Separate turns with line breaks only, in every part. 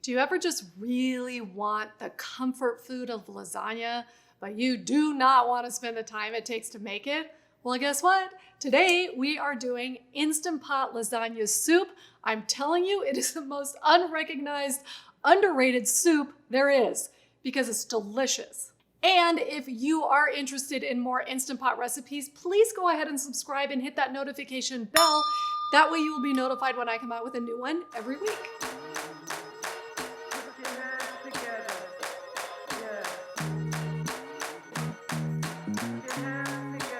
Do you ever just really want the comfort food of lasagna, but you do not want to spend the time it takes to make it? Well, guess what? Today we are doing Instant Pot lasagna soup. I'm telling you, it is the most unrecognized, underrated soup there is because it's delicious. And if you are interested in more Instant Pot recipes, please go ahead and subscribe and hit that notification bell. That way you will be notified when I come out with a new one every week.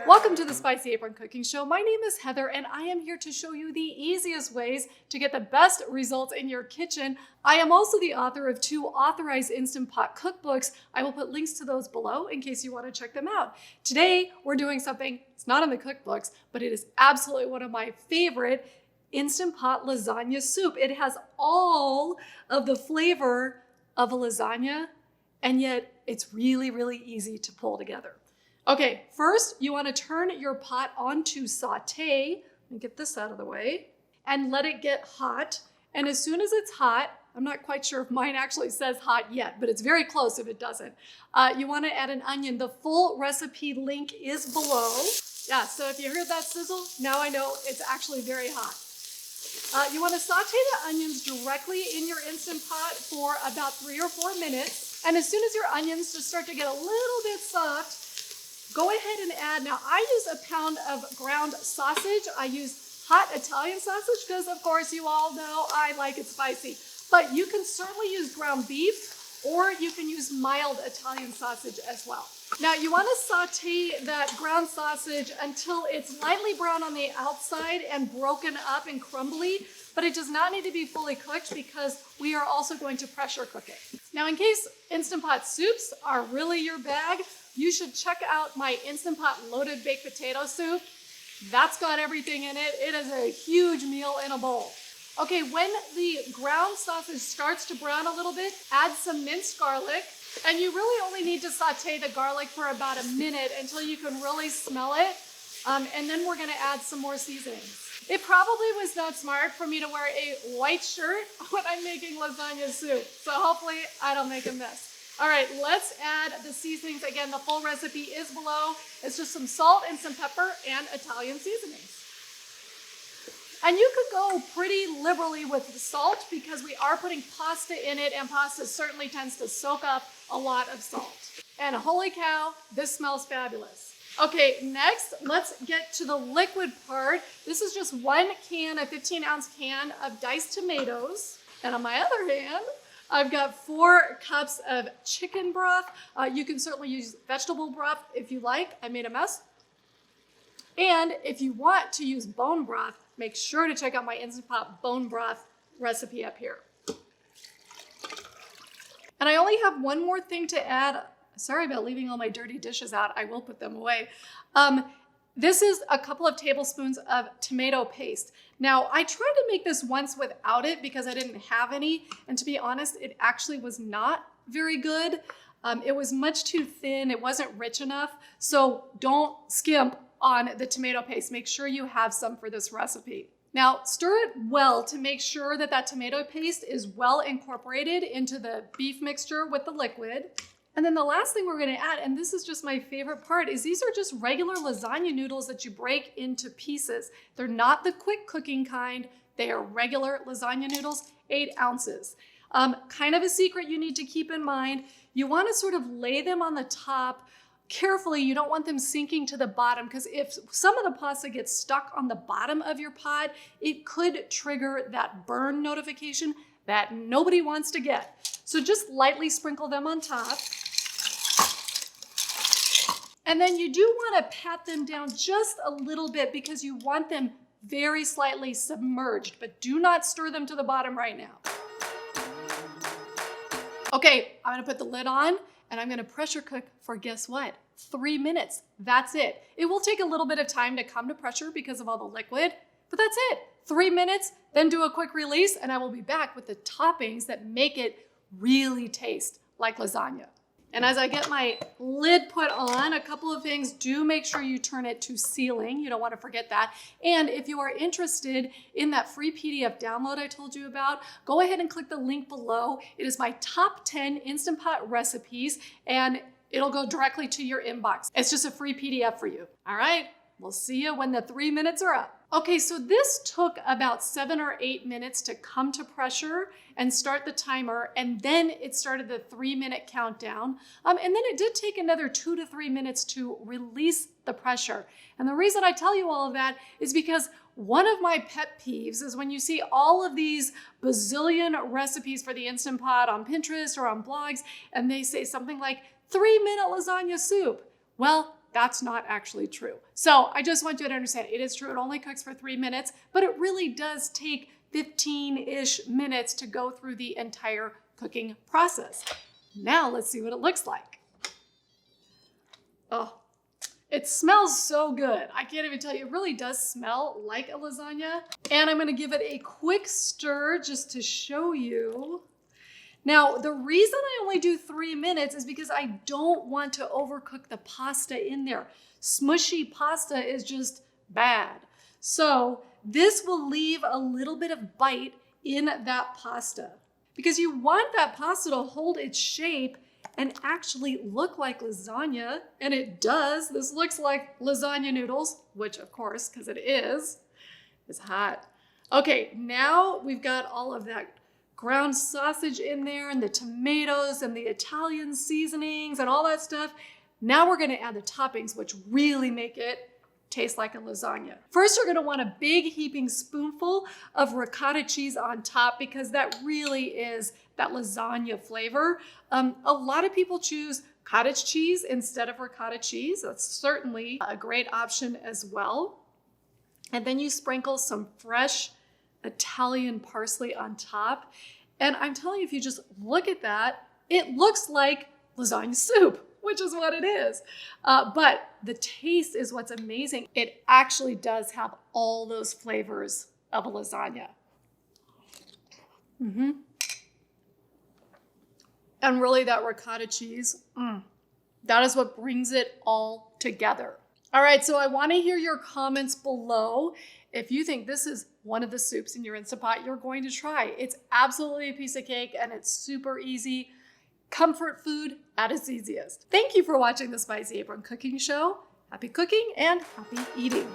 Welcome to the Spicy Apron Cooking Show. My name is Heather and I am here to show you the easiest ways to get the best results in your kitchen. I am also the author of 2 authorized Instant Pot cookbooks. I will put links to those below in case you want to check them out. Today, we're doing something, it's not in the cookbooks, but it is absolutely one of my favorite, Instant Pot lasagna soup. It has all of the flavor of a lasagna, and yet it's really, really easy to pull together. Okay, first you want to turn your pot onto saute, and get this out of the way, and let it get hot. And as soon as it's hot, I'm not quite sure if mine actually says hot yet, but it's very close if it doesn't. You want to add an onion. The full recipe link is below. Yeah, so if you heard that sizzle, now I know it's actually very hot. You want to saute the onions directly in your Instant Pot for about 3 or 4 minutes. And as soon as your onions just start to get a little bit soft, go ahead and add, now I use a pound of ground sausage. I use hot Italian sausage because of course you all know I like it spicy. But you can certainly use ground beef or you can use mild Italian sausage as well. Now you want to saute that ground sausage until it's lightly brown on the outside and broken up and crumbly, but it does not need to be fully cooked because we are also going to pressure cook it. Now in case Instant Pot soups are really your bag, you should check out my Instant Pot loaded baked potato soup. That's got everything in it. It is a huge meal in a bowl. Okay, when the ground sausage starts to brown a little bit, add some minced garlic. And you really only need to saute the garlic for about a minute until you can really smell it. And then we're gonna add some more seasonings. It probably was not smart for me to wear a white shirt when I'm making lasagna soup. So hopefully I don't make a mess. All right, let's add the seasonings. Again, the full recipe is below. It's just some salt and some pepper and Italian seasonings. And you could go pretty liberally with the salt because we are putting pasta in it, and pasta certainly tends to soak up a lot of salt. And holy cow, this smells fabulous. Okay, next, let's get to the liquid part. This is just 1 can, a 15-ounce can of diced tomatoes. And on my other hand, I've got 4 cups of chicken broth. You can certainly use vegetable broth if you like. I made a mess. And if you want to use bone broth, make sure to check out my Instant Pot bone broth recipe up here. And I only have one more thing to add. Sorry about leaving all my dirty dishes out. I will put them away. This is a couple of tablespoons of tomato paste. Now, I tried to make this once without it because I didn't have any. And to be honest, it actually was not very good. It was much too thin. It wasn't rich enough. So don't skimp on the tomato paste. Make sure you have some for this recipe. Now, stir it well to make sure that that tomato paste is well incorporated into the beef mixture with the liquid. And then the last thing we're gonna add, and this is just my favorite part, is these are just regular lasagna noodles that you break into pieces. They're not the quick cooking kind. They are regular lasagna noodles, 8 ounces. Kind of a secret you need to keep in mind. You wanna sort of lay them on the top carefully. You don't want them sinking to the bottom because if some of the pasta gets stuck on the bottom of your pot, it could trigger that burn notification that nobody wants to get. So just lightly sprinkle them on top. And then you do want to pat them down just a little bit because you want them very slightly submerged, but do not stir them to the bottom right now. Okay, I'm gonna put the lid on and I'm gonna pressure cook for, guess what? 3 minutes, that's it. It will take a little bit of time to come to pressure because of all the liquid, but that's it. 3 minutes, then do a quick release and I will be back with the toppings that make it really taste like lasagna. And as I get my lid put on, a couple of things. Do make sure you turn it to sealing. You don't want to forget that. And if you are interested in that free PDF download I told you about, go ahead and click the link below. It is my top 10 Instant Pot recipes, and it'll go directly to your inbox. It's just a free PDF for you. All right, we'll see you when the 3 minutes are up. Okay, so this took about 7 or 8 minutes to come to pressure and start the timer, and then it started the 3-minute countdown. And then it did take another 2 to 3 minutes to release the pressure. And the reason I tell you all of that is because one of my pet peeves is when you see all of these bazillion recipes for the Instant Pot on Pinterest or on blogs, and they say something like 3-minute lasagna soup. Well, that's not actually true. So I just want you to understand, it is true, it only cooks for 3 minutes, but it really does take 15-ish minutes to go through the entire cooking process. Now let's see what it looks like. Oh, it smells so good. I can't even tell you, it really does smell like a lasagna. And I'm gonna give it a quick stir just to show you. Now, the reason I only do 3 minutes is because I don't want to overcook the pasta in there. Smushy pasta is just bad. So this will leave a little bit of bite in that pasta because you want that pasta to hold its shape and actually look like lasagna, and it does. This looks like lasagna noodles, which of course, because it is hot. Okay, now we've got all of that ground sausage in there and the tomatoes and the Italian seasonings and all that stuff. Now we're gonna add the toppings, which really make it taste like a lasagna. First, you're gonna want a big heaping spoonful of ricotta cheese on top because that really is that lasagna flavor. A lot of people choose cottage cheese instead of ricotta cheese. That's certainly a great option as well. And then you sprinkle some fresh Italian parsley on top. And I'm telling you, if you just look at that, it looks like lasagna soup, which is what it is. But the taste is what's amazing. It actually does have all those flavors of a lasagna. And really that ricotta cheese, that is what brings it all together. All right, so I wanna hear your comments below. If you think this is one of the soups in your Instant Pot you're going to try. It's absolutely a piece of cake and it's super easy. Comfort food at its easiest. Thank you for watching the Spicy Apron Cooking Show. Happy cooking and happy eating.